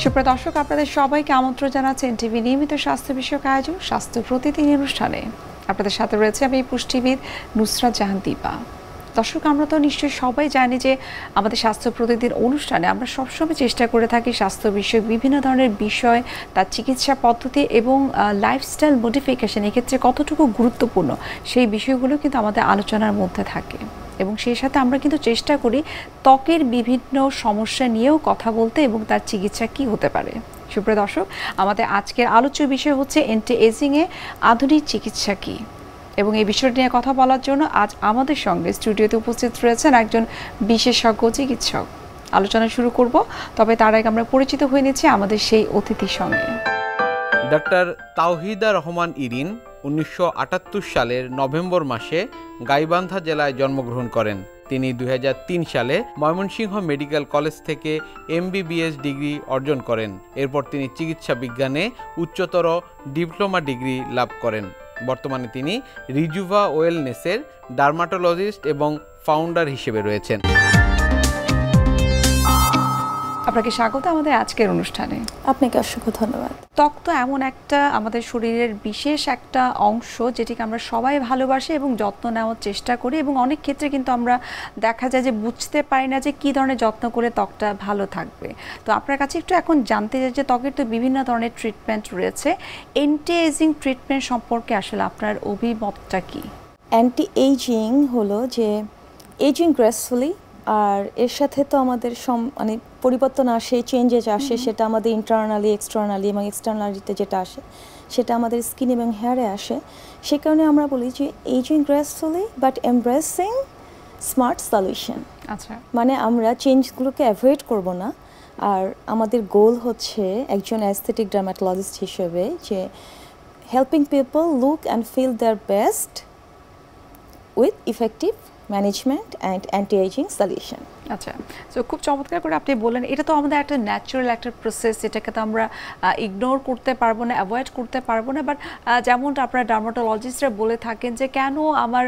সুপ্রিয় দর্শক, আপনাদের সবাইকে আমন্ত্রণ জানাচ্ছি এনটিভি নিয়মিত স্বাস্থ্য বিষয়ক আয়োজন স্বাস্থ্য প্রতিদিন অনুষ্ঠানে। আপনাদের সাথে রয়েছে আমি পুষ্টিবিদ নুসরাত জাহান দীপা। দর্শক, আমরা তো নিশ্চয়ই সবাই জানি যে আমাদের স্বাস্থ্য প্রতিদিন অনুষ্ঠানে আমরা সবসময় চেষ্টা করে থাকি স্বাস্থ্য বিষয়ক বিভিন্ন ধরনের বিষয়, তার চিকিৎসা পদ্ধতি এবং লাইফস্টাইল মডিফিকেশন এক্ষেত্রে কতটুকু গুরুত্বপূর্ণ সেই বিষয়গুলো কিন্তু আমাদের আলোচনার মধ্যে থাকে। এবং সেই সাথে আমরা কিন্তু চেষ্টা করি ত্বকের বিভিন্ন সমস্যা নিয়েও কথা বলতে এবং তার চিকিৎসা কি হতে পারে। সুপ্রিয় দর্শক, আমাদের আজকের আলোচ্য বিষয় হচ্ছে অ্যান্টি এজিংয়ে আধুনিক চিকিৎসা কী, এবং এই বিষয়টি নিয়ে কথা বলার জন্য আজ আমাদের সঙ্গে স্টুডিওতে উপস্থিত রয়েছেন একজন বিশেষজ্ঞ চিকিৎসক। আলোচনা শুরু করব, তবে তার আগে আমরা পরিচিত হয়ে নিচ্ছি আমাদের সেই অতিথির সঙ্গে। ডক্টর তাওহিদা রহমান ইরিন 1978 সালের নভেম্বর মাসে গাইবান্ধা জেলায় জন্মগ্রহণ করেন। তিনি 2003 সালে ময়মনসিংহ মেডিকেল কলেজ থেকে MBBS ডিগ্রি অর্জন করেন। এরপর তিনি চিকিৎসা বিজ্ঞানে উচ্চতর ডিপ্লোমা ডিগ্রি লাভ করেন। বর্তমানে তিনি রিজুভা ওয়েলনেসের ডার্মাটোলজিস্ট এবং ফাউন্ডার হিসেবে রয়েছেন। আপনাকে স্বাগত আমাদের আজকের অনুষ্ঠানে। আপনাকে অসংখ্য ধন্যবাদ। ত্বক তো এমন একটা আমাদের শরীরের বিশেষ একটা অংশ যেটিকে আমরা সবাই ভালোবাসি এবং যত্ন নেওয়ার চেষ্টা করি, এবং অনেক ক্ষেত্রে কিন্তু আমরা দেখা যায় যে বুঝতে পারি না যে কী ধরনের যত্ন করে ত্বকটা ভালো থাকবে। তো আপনার কাছে একটু এখন জানতে চাই যে ত্বকের তো বিভিন্ন ধরনের ট্রিটমেন্ট রয়েছে, অ্যান্টি এজিং ট্রিটমেন্ট সম্পর্কে আসলে আপনার অভিমতটা কি? অ্যান্টি এইজিং হলো যে এজিং গ্রেসফুলি, আর এর সাথে তো আমাদের মানে পরিবর্তন আসে, চেঞ্জেস আসে, সেটা আমাদের ইন্টারনালি, এক্সটার্নালি এবং এক্সটার্নালিতে যেটা আসে সেটা আমাদের স্কিন এবং হেয়ারে আসে। সে কারণে আমরা বলি যে ageing gracefully but embracing smart solution. আচ্ছা, মানে আমরা চেঞ্জগুলোকে অ্যাভয়েড করব না। আর আমাদের গোল হচ্ছে একজন অ্যাস্থেটিক ডার্মাটোলজিস্ট হিসেবে যে helping people look and feel their best with effective management and anti ageing solution. আচ্ছা, তো খুব চমৎকার করে আপনি বললেন, এটা তো আমাদের একটা ন্যাচারাল একটা প্রসেস, এটাকে তো আমরা ইগনোর করতে পারবো না, অ্যাভয়েড করতে পারবো না। বাট যেমনটা আপনারা ডার্মাটোলজিস্টরা বলে থাকেন যে কেন আমার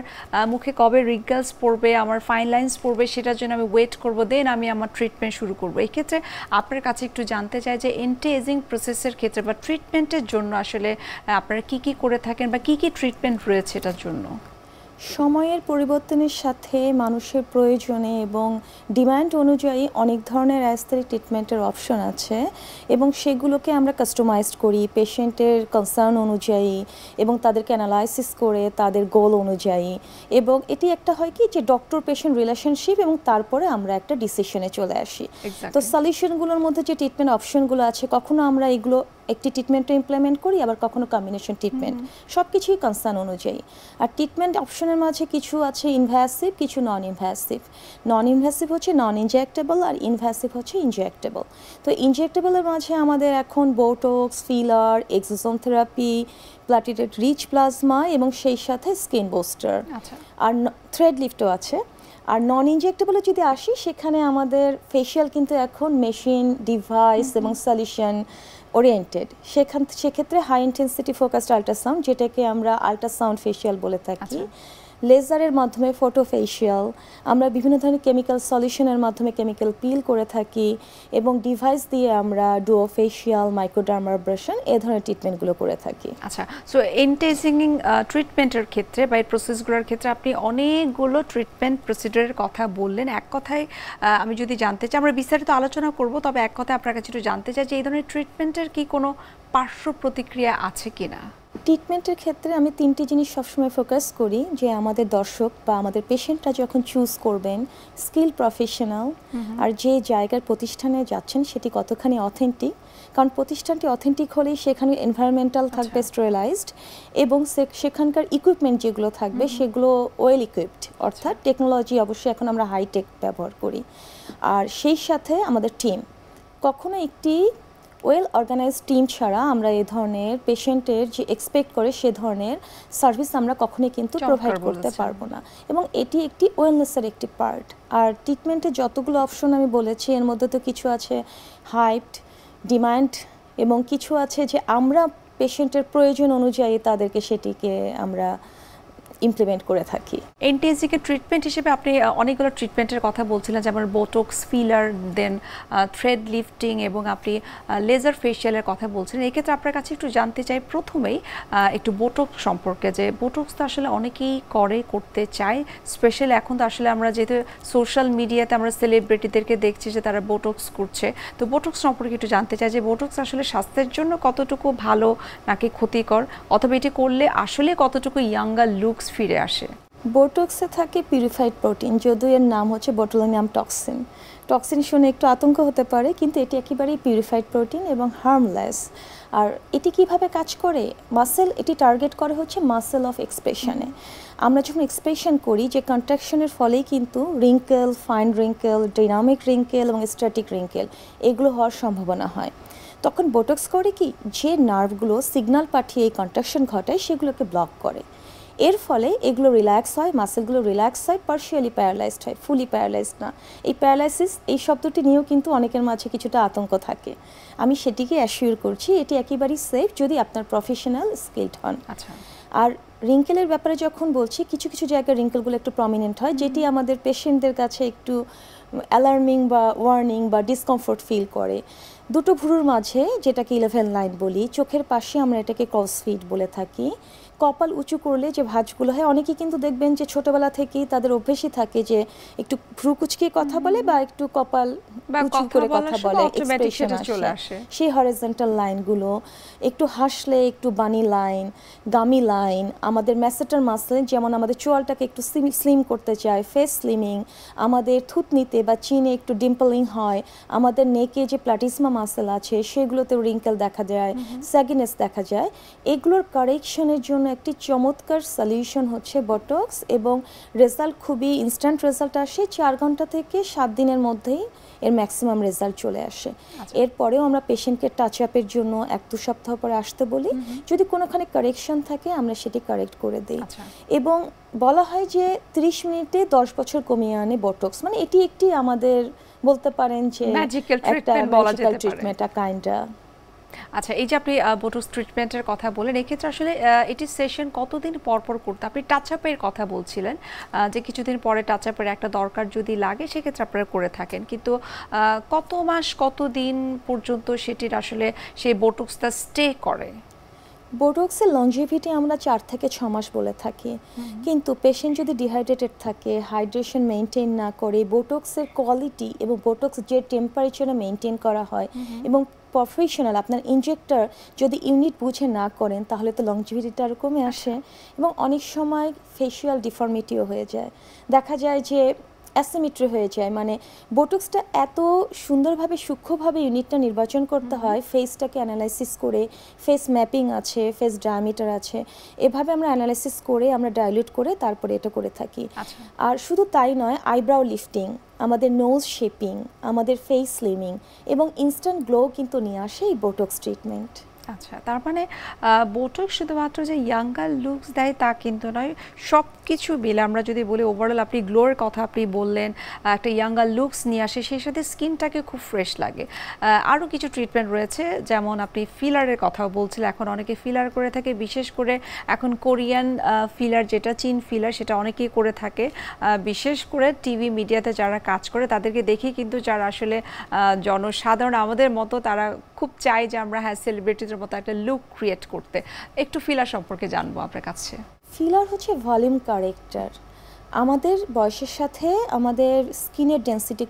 মুখে কবে রিঙ্কেলস পড়বে, আমার ফাইন লাইন্স পড়বে, সেটার জন্য আমি ওয়েট করবো, দেন আমি আমার ট্রিটমেন্ট শুরু করবো। এই ক্ষেত্রে আপনার কাছে একটু জানতে চাই যে অ্যান্টি এজিং প্রসেসের ক্ষেত্রে বা ট্রিটমেন্টের জন্য আসলে আপনারা কী কী করে থাকেন বা কী কী ট্রিটমেন্ট রয়েছে এটার জন্য? সময়ের পরিবর্তনের সাথে মানুষের প্রয়োজনে এবং ডিমান্ড অনুযায়ী অনেক ধরনের অ্যাস্থেটিক ট্রিটমেন্টের অপশন আছে, এবং সেগুলোকে আমরা কাস্টমাইজড করি পেশেন্টের কনসার্ন অনুযায়ী এবং তাদেরকে অ্যানালাইসিস করে তাদের গোল অনুযায়ী। এবং এটি একটা হয় কি যে ডক্টর পেশেন্ট রিলেশনশিপ, এবং তারপরে আমরা একটা ডিসিশনে চলে আসি। তো সলিউশনগুলোর মধ্যে যে ট্রিটমেন্ট অপশনগুলো আছে, কখনো আমরা এগুলো একটি ট্রিটমেন্টে ইমপ্লিমেন্ট করি, আবার কখনো কম্বিনেশন ট্রিটমেন্ট, সব কিছুই কনসার্ন অনুযায়ী। আর ট্রিটমেন্ট অপশনের মাঝে কিছু আছে ইনভ্যাসিভ, কিছু নন ইনভ্যাসিভ। নন ইনভ্যাসিভ হচ্ছে নন ইনজেক্টেবল, আর ইনভ্যাসিভ হচ্ছে ইনজেক্টেবল। তো ইনজেক্টেবলের মাঝে আমাদের এখন botox, filler, exosome therapy, platelet rich plasma এবং সেই সাথে স্কিন বুস্টার, আর থ্রেড লিফটও আছে। আর নন ইনজেক্টেবলে যদি আসি, সেখানে আমাদের ফেশিয়াল কিন্তু এখন মেশিন, ডিভাইস এবং সলিউশন ওরিয়েন্টেড। সেক্ষেত্রে হাই ইন্টেন্সিটি ফোকাসড আল্ট্রাসাউন্ড, যেটাকে আমরা আল্ট্রাসাউন্ড ফেশিয়াল বলে থাকি, লেজারের মাধ্যমে ফটো ফেশিয়াল, আমরা বিভিন্ন ধরনের কেমিক্যাল সলিউশনের মাধ্যমে কেমিক্যাল পিল করে থাকি, এবং ডিভাইস দিয়ে আমরা ডুও ফেশিয়াল, মাইক্রোডার্মাব্রেশন এই ধরনের ট্রিটমেন্টগুলো করে থাকি। আচ্ছা, সো অ্যান্টি এজিং ট্রিটমেন্টের ক্ষেত্রে বা এই প্রসেসগুলোর ক্ষেত্রে আপনি অনেকগুলো ট্রিটমেন্ট প্রসিডিউরের কথা বললেন। এক কথায় আমি যদি জানতে চাই, আমরা বিস্তারিত আলোচনা করব, তবে এক কথায় আপনার কাছে একটু জানতে চাই যে এই ধরনের ট্রিটমেন্টের কি কোনো পার্শ্ব প্রতিক্রিয়া আছে কিনা? ট্রিটমেন্টের ক্ষেত্রে আমি তিনটি জিনিস সবসময় ফোকাস করি, যে আমাদের দর্শক বা আমাদের পেশেন্টরা যখন চুজ করবেন স্কিল প্রফেশনাল, আর যে জায়গার প্রতিষ্ঠানে যাচ্ছেন সেটি কতখানি অথেন্টিক। কারণ প্রতিষ্ঠানটি অথেন্টিক হলেই সেখানে এনভায়রনমেন্টাল থাকবে স্টেরিলাইজড, এবং সেখানকার ইকুইপমেন্ট যেগুলো থাকবে সেগুলো ওয়েল ইকুইপড, অর্থাৎ টেকনোলজি অবশ্যই এখন আমরা হাইটেক ব্যবহার করি। আর সেই সাথে আমাদের টিম, কখনো একটি ওয়েল অর্গানাইজড টিম ছাড়া আমরা এই ধরনের পেশেন্টের যে এক্সপেক্ট করে সে ধরনের সার্ভিস আমরা কখনোই কিন্তু প্রোভাইড করতে পারবো না, এবং এটি একটি ওয়েলনেসের একটি পার্ট। আর ট্রিটমেন্টের যতগুলো অপশন আমি বলেছি, এর মধ্যে তো কিছু আছে হাইপড, ডিমান্ড, এবং কিছু আছে যে আমরা পেশেন্টের প্রয়োজন অনুযায়ী তাদেরকে সেটিকে আমরা ইমপ্লিমেন্ট করে থাকি। এন্টি-এজিং ট্রিটমেন্ট হিসেবে আপনি অনেকগুলো ট্রিটমেন্টের কথা বলছিলেন, যেমন বোটক্স, ফিলার, দেন থ্রেড লিফটিং এবং আপনি লেজার ফেশিয়ালের কথা বলছিলেন। এক্ষেত্রে আপনার কাছে একটু জানতে চাই প্রথমেই একটু বোটক্স সম্পর্কে, যে বোটক্স তো আসলে অনেকেই করতে চায়, স্পেশালি এখন তো আসলে আমরা যেহেতু সোশ্যাল মিডিয়াতে আমরা সেলিব্রিটিদেরকে দেখছি যে তারা বোটক্স করছে, তো বোটক্স সম্পর্কে একটু জানতে চাই যে বোটক্স আসলে স্বাস্থ্যের জন্য কতটুকু ভালো নাকি ক্ষতিকর, অথবা এটি করলে আসলে কতটুকু ইয়াঙ্গার লুকস ফিরে আসে? বোটক্সে থাকে পিউরিফাইড প্রোটিন, যদিও এর নাম হচ্ছে বোটুলিনাম টক্সিন। টক্সিন শুনে একটু আতঙ্ক হতে পারে, কিন্তু এটি একেবারেই পিউরিফাইড প্রোটিন এবং হার্মলেস। আর এটি কিভাবে কাজ করে? এটি টার্গেট করে হচ্ছে মাসেল অফ এক্সপ্রেশনে। আমরা যখন এক্সপ্রেশন করি, যে কন্ট্রাকশনের ফলেই কিন্তু wrinkle, fine wrinkle, dynamic wrinkle এবং স্ট্যাটিক রিঙ্কেল এগুলো হওয়ার সম্ভাবনা হয়। তখন বোটক্স করে কি, যে নার্ভগুলো সিগন্যাল পাঠিয়ে এই কন্ট্রাকশন ঘটায় সেগুলোকে ব্লক করে। এর ফলে এগুলো রিল্যাক্স হয়, মাসেলগুলো রিল্যাক্স হয়, পার্শিয়ালি প্যারালাইজড হয়, ফুলি প্যারালাইজড না। এই প্যারালাইসিস, এই শব্দটি নিয়েও কিন্তু অনেকের মাঝে কিছুটা আতঙ্ক থাকে। আমি সেটিকে অ্যাসিওর করছি এটি একেবারেই সেফ যদি আপনার প্রফেশনাল স্কিলড হন। আচ্ছা। আর রিঙ্কেলের ব্যাপারে যখন বলছি, কিছু কিছু জায়গায় রিঙ্কেলগুলো একটু প্রমিনেন্ট হয়, যেটি আমাদের পেশেন্টদের কাছে একটু অ্যালার্মিং বা ওয়ার্নিং বা ডিসকমফোর্ট ফিল করে। দুটো ভুরুর মাঝে, যেটাকে 11 লাইন বলি, চোখের পাশে আমরা এটাকে ক্রসফিট বলে থাকি। কপাল উঁচু করলে যে ভাঁজগুলো হয়, অনেকেই কিন্তু দেখবেন যে ছোটবেলা থেকেই তাদের অভ্যেসই থাকে যে একটু ভ্রু কুচকে কথা বলে বা একটু কপাল উঁচু করে কথা বলে, এক্সপ্রেশন আসে। সেই হরিজন্টাল লাইনগুলো, একটু হাসলে একটু বানি লাইন, গামি লাইন, আমাদের ম্যাসেটার মাসল, যেমন আমাদের চোয়ালটাকে একটু স্লিম করতে চায়, ফেস স্লিমিং, আমাদের থুতনিতে বা চিনে একটু ডিম্পলিং হয়, আমাদের নেকে যে প্লাটিসমা মাসল আছে সেগুলোতেও রিঙ্কেল দেখা যায়, স্যাগিনেস দেখা যায়। এগুলোর কারেকশনের জন্য একটি চমৎকার সলিউশন হচ্ছে বোটক্স, এবং রেজাল্ট খুবই ইনস্ট্যান্ট রেজাল্ট আসে। 4 ঘন্টা থেকে 7 দিনের মধ্যেই এর ম্যাক্সিমাম রেজাল্ট চলে আসে। এরপরেও আমরা পেশেন্টকে টাচ আপের জন্য 1-2 সপ্তাহ পরে আসতে বলি, যদি কোনোখানে কারেকশন থাকে আমরা সেটি কারেক্ট করে দিই। এবং বলা হয় যে 30 মিনিটে 10 বছর কমিয়ে আনে বোটক্স, মানে এটি একটি আমাদের বলতে পারেন যে ম্যাজিক্যাল ট্রিটমেন্ট বলা যেতে পারে। কাইন্ডা। আচ্ছা, এই যে আপনি বোটক্স ট্রিটমেন্টের কথা বলেন, এক্ষেত্রে আসলে এটি সেশন কতদিন পর পর করতে? আপনি টাচ আপের কথা বলছিলেন যে কিছুদিন পরে টাচ আপের একটা দরকার যদি লাগে সেক্ষেত্রে আপনারা করে থাকেন, কিন্তু কত মাস কতদিন পর্যন্ত সেটির আসলে সেই বোটক্সটা স্টে করে? বোটক্সের লংজিভিটি আমরা 4 থেকে 6 মাস বলে থাকি, কিন্তু পেশেন্ট যদি ডিহাইড্রেটেড থাকে, হাইড্রেশন মেনটেন না করে, বোটক্সের কোয়ালিটি এবং বোটক্স যে টেম্পারেচারে মেনটেন করা হয় এবং প্রফেশনাল আপনার ইনজেক্টর যদি ইউনিট বুঝে না করেন, তাহলে তো লংজিভিটিটা আরও কমে আসে এবং অনেক সময় ফেশিয়াল ডিফর্মিটিও হয়ে যায়। দেখা যায় যে অ্যাসিমেট্রি হয়ে যায়, মানে বোটক্সটা এত সুন্দরভাবে সূক্ষ্মভাবে ইউনিটটা নির্বাচন করতে হয়, ফেসটাকে অ্যানালাইসিস করে, ফেস ম্যাপিং আছে, ফেস ডায়ামিটার আছে, এভাবে আমরা অ্যানালাইসিস করে আমরা ডাইলিউট করে তারপরে এটা করে থাকি। আর শুধু তাই নয়, আইব্রাউ লিফটিং, আমাদের নোজ শেপিং, আমাদের ফেস স্লিমিং এবং ইনস্ট্যান্ট গ্লো কিন্তু নিয়ে আসে এই বোটক্স ট্রিটমেন্ট। আচ্ছা, তার মানে বোটক্স শুধুমাত্র যে ইয়াঙ্গার লুকস দেয় তা কিন্তু নয়, সব কিছু মিলে আমরা যদি বলি ওভারঅল, আপনি গ্লোর কথা আপনি বললেন, একটা ইয়াঙ্গার লুকস নিয়ে আসে, সেই সাথে স্কিনটাকে খুব ফ্রেশ লাগে। আরও কিছু ট্রিটমেন্ট রয়েছে, যেমন আপনি ফিলারের কথাও বলছিলেন, এখন অনেকে ফিলার করে থাকে, বিশেষ করে এখন কোরিয়ান ফিলার, যেটা চীন ফিলার, সেটা অনেকেই করে থাকে। বিশেষ করে টিভি মিডিয়াতে যারা কাজ করে তাদেরকে দেখি কিন্তু যারা আসলে জনসাধারণ আমাদের মতো, তারা খুব চায় যে আমরা সেলিব্রিটিদের মতো একটা লুক ক্রিয়েট করতে। একটু ফিলার সম্পর্কে জানবো আপনার কাছে। ফিলার হচ্ছে ভলিউম কারেক্টর। আমাদের বয়সের সাথে আমাদের স্কিনের ডেন্সিটি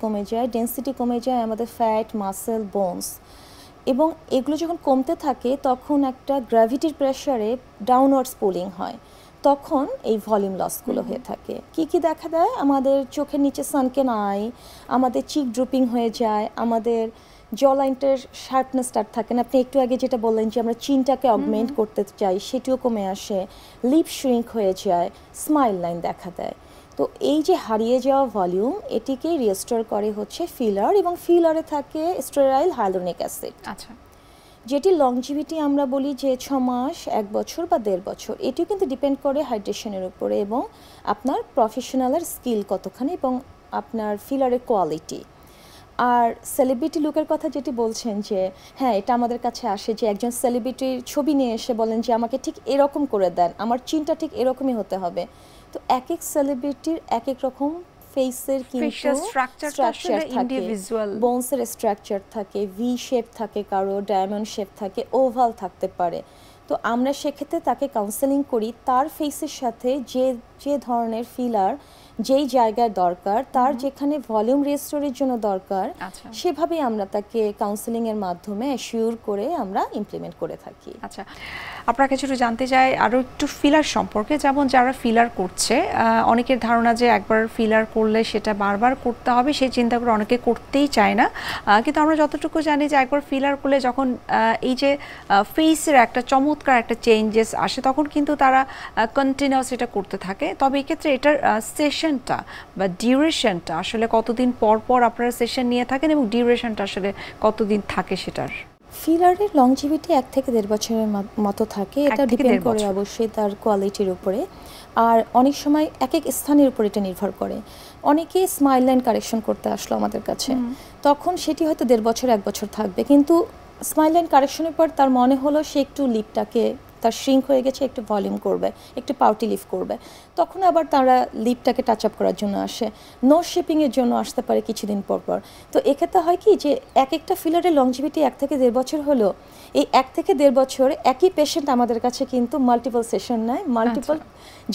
কমে যায়, আমাদের ফ্যাট, মাসেল, বোনস, এবং এগুলো যখন কমতে থাকে তখন একটা গ্র্যাভিটির প্রেসারে ডাউনওয়ার্ডস পুলিং হয়, তখন এই ভলিউম লসগুলো হয়ে থাকে। কি দেখা দেয়? আমাদের চোখের নিচে সানকেন আই, আমাদের চিক ড্রুপিং হয়ে যায়, আমাদের জ লাইনটার শার্পনেসটা থাকে না। আপনি একটু আগে যেটা বললেন যে আমরা চিনটাকে অগমেন্ট করতে চাই, সেটিও কমে আসে, লিপ শ্রিঙ্ক হয়ে যায়, স্মাইল লাইন দেখা দেয়। তো এই যে হারিয়ে যাওয়া ভলিউম, এটিকে রিস্টোর করে হচ্ছে ফিলার, এবং ফিলারে থাকে স্টেরাইল হাইলোনিক অ্যাসিড। আচ্ছা, যেটি লংজিভিটি আমরা বলি যে 6 মাস, 1 বছর বা 1.5 বছর। এটিও কিন্তু ডিপেন্ড করে হাইড্রেশনের উপরে এবং আপনার প্রফেশনালের স্কিল কতখানি এবং আপনার ফিলারের কোয়ালিটি। আর সেলিব্রিটি লুকের কথা যেটি বলছেন যে হ্যাঁ, এটা আমাদের কাছে আসে যে একজন সেলিব্রিটির ছবি নিয়ে এসে বলেন যে আমাকে ঠিক এরকম করে দেন, আমার চিনটা ঠিক এরকমই হতে হবে। তো এক এক সেলিব্রিটির এক এক রকম ফেসের কিন্তু স্ট্রাকচার থাকে, বোনসের স্ট্রাকচার থাকে, ভি শেপ থাকে, কারো ডায়মন্ড শেপ থাকে, ওভাল থাকতে পারে। তো আমরা সেক্ষেত্রে তাকে কাউন্সেলিং করি তার ফেসের সাথে যে যে ধরনের ফিলার যেই জায়গায় দরকার, তার যেখানে ভলিউম রেস্টোরের জন্য দরকার, সেভাবেই আমরা তাকে কাউন্সেলিং এর মাধ্যমে অ্যাসিওর করে আমরা ইমপ্লিমেন্ট করে থাকি। আচ্ছা, আপনার কাছে একটু জানতে চাই আরও একটু ফিলার সম্পর্কে। যেমন যারা ফিলার করছে, অনেকের ধারণা যে একবার ফিলার করলে সেটা বারবার করতে হবে, সেই চিন্তা করে অনেকে করতেই চায় না। কিন্তু আমরা যতটুকু জানি যে একবার ফিলার করলে যখন এই যে ফেসের একটা চমৎকার একটা চেঞ্জেস আসে, তখন কিন্তু তারা কন্টিনিউয়াস এটা করতে থাকে। তবে এক্ষেত্রে এটার সেশনটা বা ডিউরেশনটা আসলে কতদিন পর পর আপনারা সেশন নিয়ে থাকেন এবং ডিউরেশনটা আসলে কতদিন থাকে সেটার? ফিলারের লংজিভিটি 1 থেকে 1.5 বছরের মতো থাকে। এটা ডিপেন্ড করে অবশ্যই তার কোয়ালিটির উপরে, আর অনেক সময় এক এক স্থানের উপর এটা নির্ভর করে। অনেকে স্মাইল লাইন কারেকশন করতে আসলো আমাদের কাছে, তখন সেটি হয়তো 1.5 বছর 1 বছর থাকবে, কিন্তু স্মাইল লাইন কারেকশনের পর তার মনে হলো সে একটু লিপটাকে, তার শ্রিঙ্ক হয়ে গেছে, একটু ভলিউম করবে, একটু পাউটি লিফ করবে, তখন আবার তারা লিপটাকে টাচ আপ করার জন্য আসে, নোজ শেপিংয়ের জন্য আসতে পারে কিছুদিন পর পর। তো এক্ষেত্রে হয় কি যে এক একটা ফিলারের লংজিভিটি 1 থেকে 1.5 বছর হলো, এই 1 থেকে 1.5 বছর একই পেশেন্ট আমাদের কাছে কিন্তু মাল্টিপল সেশন নেয়, মাল্টিপল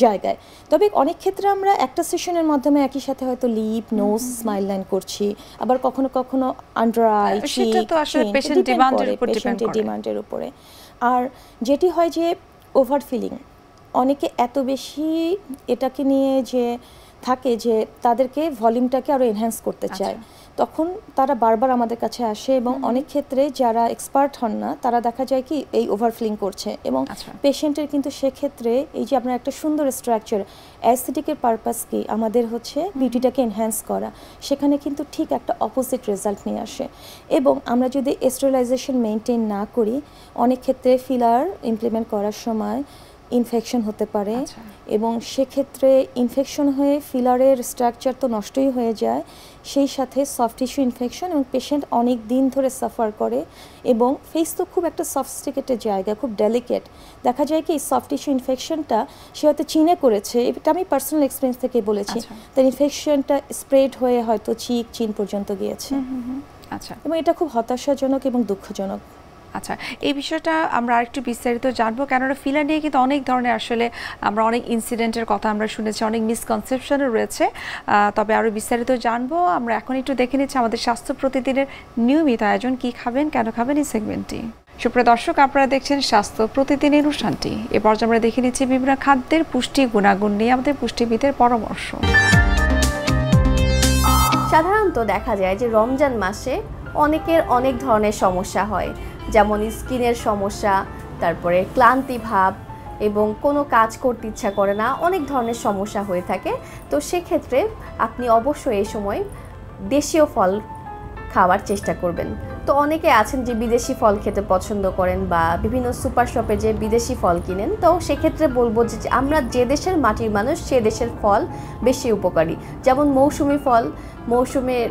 জায়গায়। তবে অনেক ক্ষেত্রে আমরা একটা সেশনের মাধ্যমে একই সাথে হয়তো লিপ, নোজ, স্মাইল লাইন করছি, আবার কখনো কখনো আন্ডার আই, পেশেন্টের ডিমান্ডের উপরে। আর যেটি হয় যে ওভার ফিলিং, অনেকে এত বেশি এটাকে নিয়ে যে থাকে যে তাদেরকে ভলিউমটাকে আরও এনহ্যান্স করতে চায়, তখন তারা বারবার আমাদের কাছে আসে। এবং অনেক ক্ষেত্রে যারা এক্সপার্ট হন না, তারা দেখা যায় কি এই ওভারফিলিং করছে, এবং পেশেন্টের কিন্তু সেক্ষেত্রে এই যে আপনার একটা সুন্দর স্ট্রাকচার, অ্যাস্থেটিকের পারপাস কি আমাদের হচ্ছে বিউটিটাকে এনহ্যান্স করা, সেখানে কিন্তু ঠিক একটা অপোজিট রেজাল্ট নিয়ে আসে। এবং আমরা যদি স্টেরিলাইজেশন মেনটেন না করি, অনেক ক্ষেত্রে ফিলার ইমপ্লিমেন্ট করার সময় ইনফেকশন হতে পারে, এবং সেক্ষেত্রে ইনফেকশন হয়ে ফিলারের স্ট্রাকচার তো নষ্টই হয়ে যায়, সেই সাথে সফট টিস্যু ইনফেকশন, এবং পেশেন্ট অনেক দিন ধরে সাফার করে। এবং ফেস তো খুব একটা সফিস্টিকেটেড জায়গা, খুব ডেলিকেট, দেখা যায় কি এই সফট টিস্যু ইনফেকশনটা সে হয়তো চিনে করেছে, এটা আমি পার্সোনাল এক্সপিরিয়েন্স থেকে বলেছি, তার ইনফেকশনটা স্প্রেড হয়ে হয়তো চিন পর্যন্ত গিয়েছে। আচ্ছা, এবং এটা খুব হতাশাজনক এবং দুঃখজনক। আচ্ছা, এই বিষয়টা আমরা আরেকটু বিস্তারিত জানবো, কেননা ফিলার নিয়ে কিন্তু অনেক ধরনের আসলে আমরা অনেক ইনসিডেন্টের কথা আমরা শুনেছি, অনেক মিসকনসেপশনও রয়েছে। তবে আরও বিস্তারিত জানবো আমরা এখন একটু দেখে নিচ্ছি আমাদের স্বাস্থ্য প্রতিদিনের নিয়মিত আয়োজন কি খাবেন কেন খাবেন এই সেগমেন্টটি। সুপ্রিয় দর্শক, আপনারা দেখছেন স্বাস্থ্য প্রতিদিন অনুষ্ঠানটি। এ পর্যায়ে আমরা দেখে নিচ্ছি বিভিন্ন খাদ্যের পুষ্টি গুণাগুণ নিয়ে আমাদের পুষ্টিবিদের পরামর্শ। সাধারণত দেখা যায় যে রমজান মাসে অনেকের অনেক ধরনের সমস্যা হয়, যেমন স্কিনের সমস্যা, তারপরে ক্লান্তি ভাব, এবং কোনো কাজ করতে ইচ্ছা করে না, অনেক ধরনের সমস্যা হয়ে থাকে। তো সেক্ষেত্রে আপনি অবশ্যই এই সময় দেশীয় ফল খাওয়ার চেষ্টা করবেন। তো অনেকে আছেন যে বিদেশি ফল খেতে পছন্দ করেন বা বিভিন্ন সুপার শপে যে বিদেশি ফল কিনেন, তো সেক্ষেত্রে বলবো যে আমরা যে দেশের মাটির মানুষ সে দেশের ফল বেশি উপকারী। যেমন মৌসুমি ফল মৌসুমের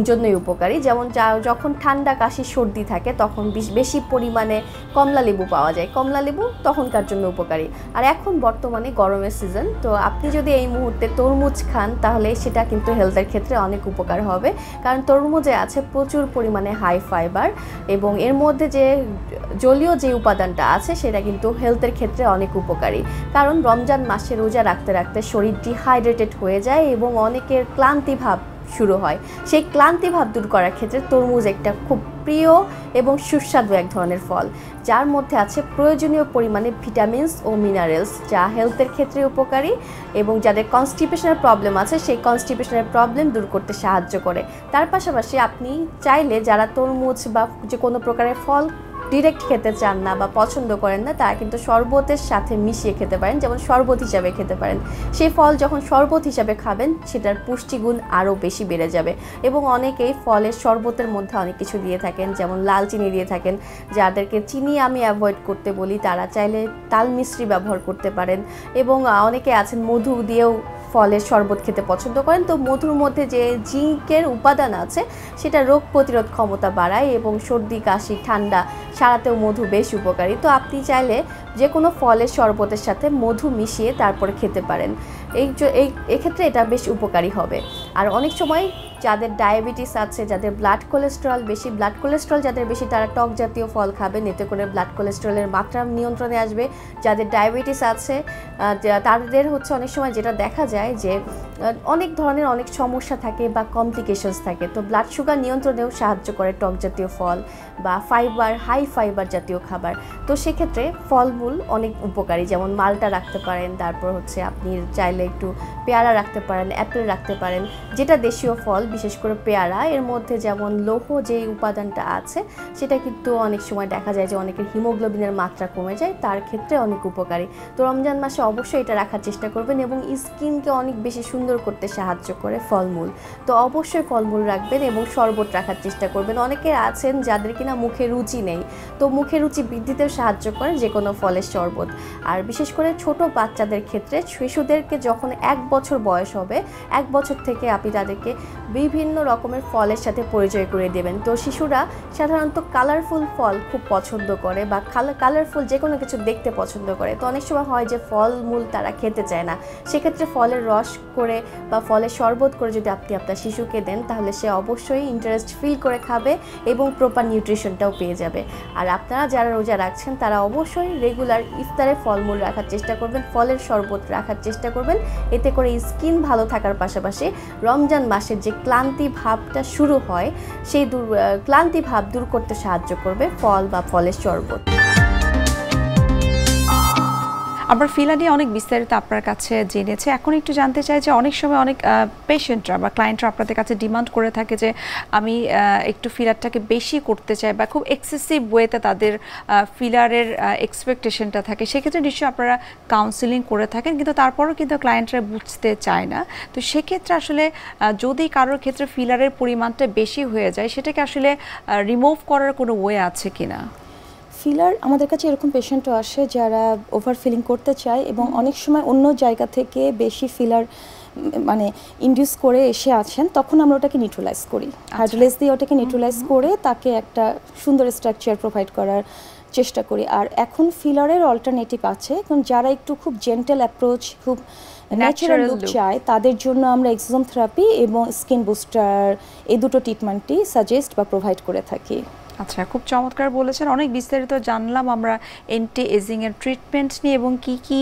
জন্যই উপকারী, যেমন যখন ঠান্ডা কাশি সর্দি থাকে তখন বেশি পরিমাণে কমলা লেবু পাওয়া যায়, কমলা লেবু তখনকার জন্য উপকারী। আর এখন বর্তমানে গরমের সিজন, তো আপনি যদি এই মুহূর্তে তরমুজ খান তাহলে সেটা কিন্তু হেলথের ক্ষেত্রে অনেক উপকার হবে, কারণ তরমুজে আছে প্রচুর পরিমাণে হাই ফাইবার, এবং এর মধ্যে যে জলীয় যে উপাদানটা আছে সেটা কিন্তু হেলথের ক্ষেত্রে অনেক উপকারী। কারণ রমজান মাসে রোজা রাখতে রাখতে শরীর ডিহাইড্রেটেড হয়ে যায় এবং অনেকের ক্লান্তি ভাব শুরু হয়। সেই ক্লান্তি ভাব দূর করার ক্ষেত্রে তরমুজ একটা খুব প্রিয় এবং সুস্বাদু এক ধরনের ফল, যার মধ্যে আছে প্রয়োজনীয় পরিমাণে ভিটামিনস ও মিনারেলস, যা হেলথের ক্ষেত্রে উপকারী এবং যাদের কনস্টিপেশনের প্রবলেম আছে সেই কনস্টিপেশনের প্রবলেম দূর করতে সাহায্য করে। তার পাশাপাশি আপনি চাইলে যারা তরমুজ বা যে কোনো প্রকারের ফল ডিরেক্ট খেতে চান না বা পছন্দ করেন না, তারা কিন্তু শরবতের সাথে মিশিয়ে খেতে পারেন, যেমন শরবত হিসাবে খেতে পারেন। সেই ফল যখন শরবত হিসাবে খাবেন সেটার পুষ্টিগুণ আরও বেশি বেড়ে যাবে। এবং অনেকেই ফলের শরবতের মধ্যে অনেক কিছু দিয়ে থাকেন, যেমন লাল চিনি দিয়ে থাকেন। যাদেরকে চিনি আমি অ্যাভয়েড করতে বলি তারা চাইলে তাল মিশ্রি ব্যবহার করতে পারেন। এবং অনেকে আছেন মধু দিয়েও ফলের শরবত খেতে পছন্দ করেন। তো মধুর মধ্যে যে জিঙ্কের উপাদান আছে সেটা রোগ প্রতিরোধ ক্ষমতা বাড়ায় এবং সর্দি কাশি ঠান্ডা সারাতেও মধু বেশ উপকারী। তো আপনি চাইলে যে কোনো ফলের শরবতের সাথে মধু মিশিয়ে তারপরে খেতে পারেন। এক্ষেত্রে এটা বেশ উপকারী হবে। আর অনেক সময় যাদের ডায়াবেটিস আছে, যাদের ব্লাড কোলেস্ট্রল যাদের বেশি, তারা টক জাতীয় ফল খাবেন, এতে করে ব্লাড কোলেস্ট্রলের মাত্রা নিয়ন্ত্রণে আসবে। যাদের ডায়াবেটিস আছে তাদের অনেক সময় যেটা দেখা যায় যে অনেক ধরনের অনেক সমস্যা থাকে বা কমপ্লিকেশনস থাকে, তো ব্লাড সুগার নিয়ন্ত্রণেও সাহায্য করে টক জাতীয় ফল বা হাই ফাইবার জাতীয় খাবার। তো সেক্ষেত্রে ফলমূল অনেক উপকারী, যেমন মালটা রাখতে পারেন, তারপর আপনি চাইলে একটু পেয়ারা রাখতে পারেন, অ্যাপেল রাখতে পারেন, যেটা দেশীয় ফল, বিশেষ করে পেয়ারা। এর মধ্যে যেমন লৌহ যে উপাদানটা আছে সেটা কিন্তু অনেক সময় দেখা যায় যে অনেকের হিমোগ্লোবিনের মাত্রা কমে যায়, তার ক্ষেত্রে অনেক উপকারী। তো রমজান মাসে অবশ্যই এটা রাখার চেষ্টা করবেন এবং স্কিনকে অনেক বেশি সুন্দর করতে সাহায্য করে ফলমূল। তো অবশ্যই ফলমূল রাখবেন এবং শরবত রাখার চেষ্টা করবেন। অনেকে আছেন যাদের কিনা মুখে রুচি নেই, তো মুখে রুচি বৃদ্ধিতেও সাহায্য করে যে কোনো ফলের শরবত। আর বিশেষ করে ছোট বাচ্চাদের ক্ষেত্রে শিশুদেরকে যখন 1 বছর বয়স হবে, 1 বছর থেকে আপনি তাদেরকে বিভিন্ন রকমের ফলের সাথে পরিচয় করে দেবেন। তো শিশুরা সাধারণত কালারফুল ফল খুব পছন্দ করে বা কালারফুল যে কোনো কিছু দেখতে পছন্দ করে। তো অনেক সময় হয় যে ফলমূল তারা খেতে চায় না, সেক্ষেত্রে ফলের রস করে বা ফলের শরবত করে যদি আপনি আপনার শিশুকে দেন, তাহলে সে অবশ্যই ইন্টারেস্ট ফিল করে খাবে এবং প্রপার নিউট্রিশনটাও পেয়ে যাবে। আর আপনারা যারা রোজা রাখছেন তারা অবশ্যই রেগুলার ইফতারে ফলমূল রাখার চেষ্টা করবেন, ফলের শরবত রাখার চেষ্টা করবেন। এতে করে স্কিন ভালো থাকার পাশাপাশি রমজান মাসের যে ক্লান্তি ভাবটা শুরু হয় সেই ক্লান্তি ভাব দূর করতে সাহায্য করবে ফল বা ফলের শরবত। আমরা ফিলা নিয়ে অনেক বিস্তারিত আপনার কাছে জেনেছি। এখন একটু জানতে চাই যে অনেক সময় অনেক পেশেন্টরা বা ক্লায়েন্টরা আপনাদের কাছে ডিমান্ড করে থাকে যে আমি একটু ফিলারটাকে বেশি করতে চাই বা খুব এক্সেসিভ ওয়েতে তাদের ফিলারের এক্সপেকটেশনটা থাকে, সেক্ষেত্রে নিশ্চয়ই আপনারা কাউন্সিলিং করে থাকেন, কিন্তু তারপরও কিন্তু ক্লায়েন্টরা বুঝতে চায় না। তো সেক্ষেত্রে আসলে যদি কারোর ক্ষেত্রে ফিলারের পরিমাণটা বেশি হয়ে যায়, সেটাকে আসলে রিমুভ করার কোনো ওয়ে আছে কিনা? ফিলার আমাদের কাছে এরকম পেশেন্টও আসে যারা ওভার ফিলিং করতে চায় এবং অনেক সময় অন্য জায়গা থেকে বেশি ফিলার ইনডিউস করে এসে আছেন, তখন আমরা ওটাকে নিউট্রালাইজ করি, হাইড্রোলাইজ দিয়ে ওটাকে নিউট্রালাইজ করে তাকে একটা সুন্দর স্ট্রাকচার প্রোভাইড করার চেষ্টা করি। আর এখন ফিলারের অল্টারনেটিভ আছে, কারণ যারা একটু খুব জেন্টাল অ্যাপ্রোচ, খুব ন্যাচারাল লুক চায়, তাদের জন্য আমরা এক্সোজোম থেরাপি এবং স্কিন বুস্টার এই দুটো ট্রিটমেন্টই সাজেস্ট বা প্রোভাইড করে থাকি। আচ্ছা, খুব চমৎকার বলেছেন। অনেক বিস্তারিত জানলাম আমরা অ্যান্টি এজিংয়ের ট্রিটমেন্ট নিয়ে এবং কি কি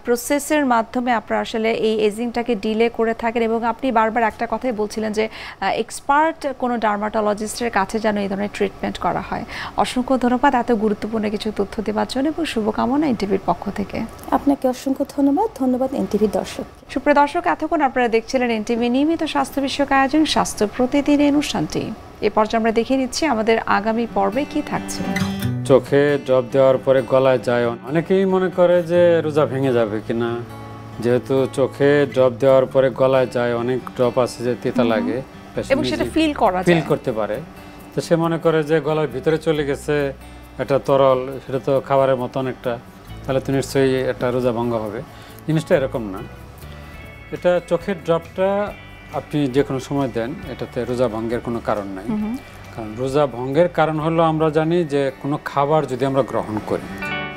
প্রসেসের মাধ্যমে আপনারা আসলে এই এজিংটাকে ডিলে করে থাকেন, এবং আপনি বারবার একটা কথাই বলছিলেন যে এক্সপার্ট কোনো ডার্মাটোলজিস্টের কাছে যেন এই ধরনের ট্রিটমেন্ট করা হয়। অসংখ্য ধন্যবাদ এত গুরুত্বপূর্ণ কিছু তথ্য দেওয়ার জন্য এবং শুভকামনা এনটিভির পক্ষ থেকে। আপনাকে অসংখ্য ধন্যবাদ এনটিভির দর্শক। সুপ্রিয় দর্শক, এতক্ষণ আপনারা দেখছিলেন এনটিভি নিয়মিত স্বাস্থ্য বিষয়ক আয়োজন স্বাস্থ্য প্রতিদিন অনুষ্ঠানটি। এ পর্যায়ে আমরা দেখে নিচ্ছি আমাদের আগামী পর্বে কি থাকছে। চোখে ড্রপ দেওয়ার পরে গলায় যায়, অনেকেই মনে করে যে রোজা ভেঙে যাবে কিনা, যেহেতু চোখে ড্রপ দেওয়ার পরে গলায় যায়, অনেক ড্রপ আছে যে তেতা লাগে এবং সেটা ফিল করতে পারে, তো সে মনে করে যে গলার ভিতরে চলে গেছে একটা তরল, সেটা তো খাবারের মতো অনেকটা, তাহলে তো নিশ্চয়ই একটা রোজা ভঙ্গ হবে। জিনিসটা এরকম না। এটা চোখের ড্রপটা আপনি যে কোনো সময় দেন, এটাতে রোজা ভঙ্গের কোনো কারণ নাই। কারণ রোজা ভঙ্গের কারণ হলো আমরা জানি যে কোনো খাবার যদি আমরা গ্রহণ করি।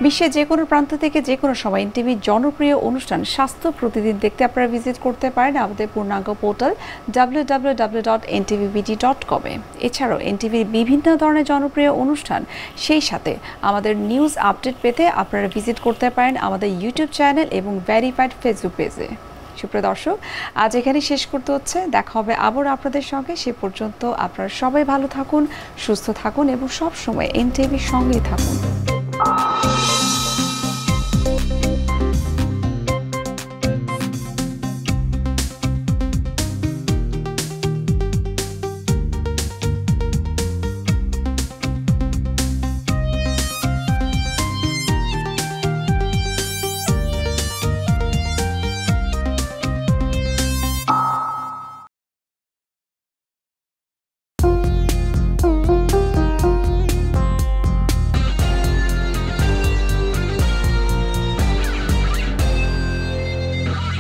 বিশ্বের যে কোনো প্রান্ত থেকে যে কোনো সময় এনটিভির জনপ্রিয় অনুষ্ঠান স্বাস্থ্য প্রতিদিন দেখতে আপনারা ভিজিট করতে পারেন আমাদের পূর্ণাঙ্গ পোর্টাল www.ntvbd.com এ। এছাড়াও এনটিভির বিভিন্ন ধরনের জনপ্রিয় অনুষ্ঠান, সেই সাথে আমাদের নিউজ আপডেট পেতে আপনারা ভিজিট করতে পারেন আমাদের ইউটিউব চ্যানেল এবং ভেরিফাইড ফেসবুক পেজে। সুপ্রিয় দর্শক, আজ এখানে শেষ করতে হচ্ছে। দেখা হবে আবার আপনাদের সঙ্গে। সে পর্যন্ত আপনারা সবাই ভালো থাকুন, সুস্থ থাকুন এবং সব সময় এনটিভির সঙ্গেই থাকুন।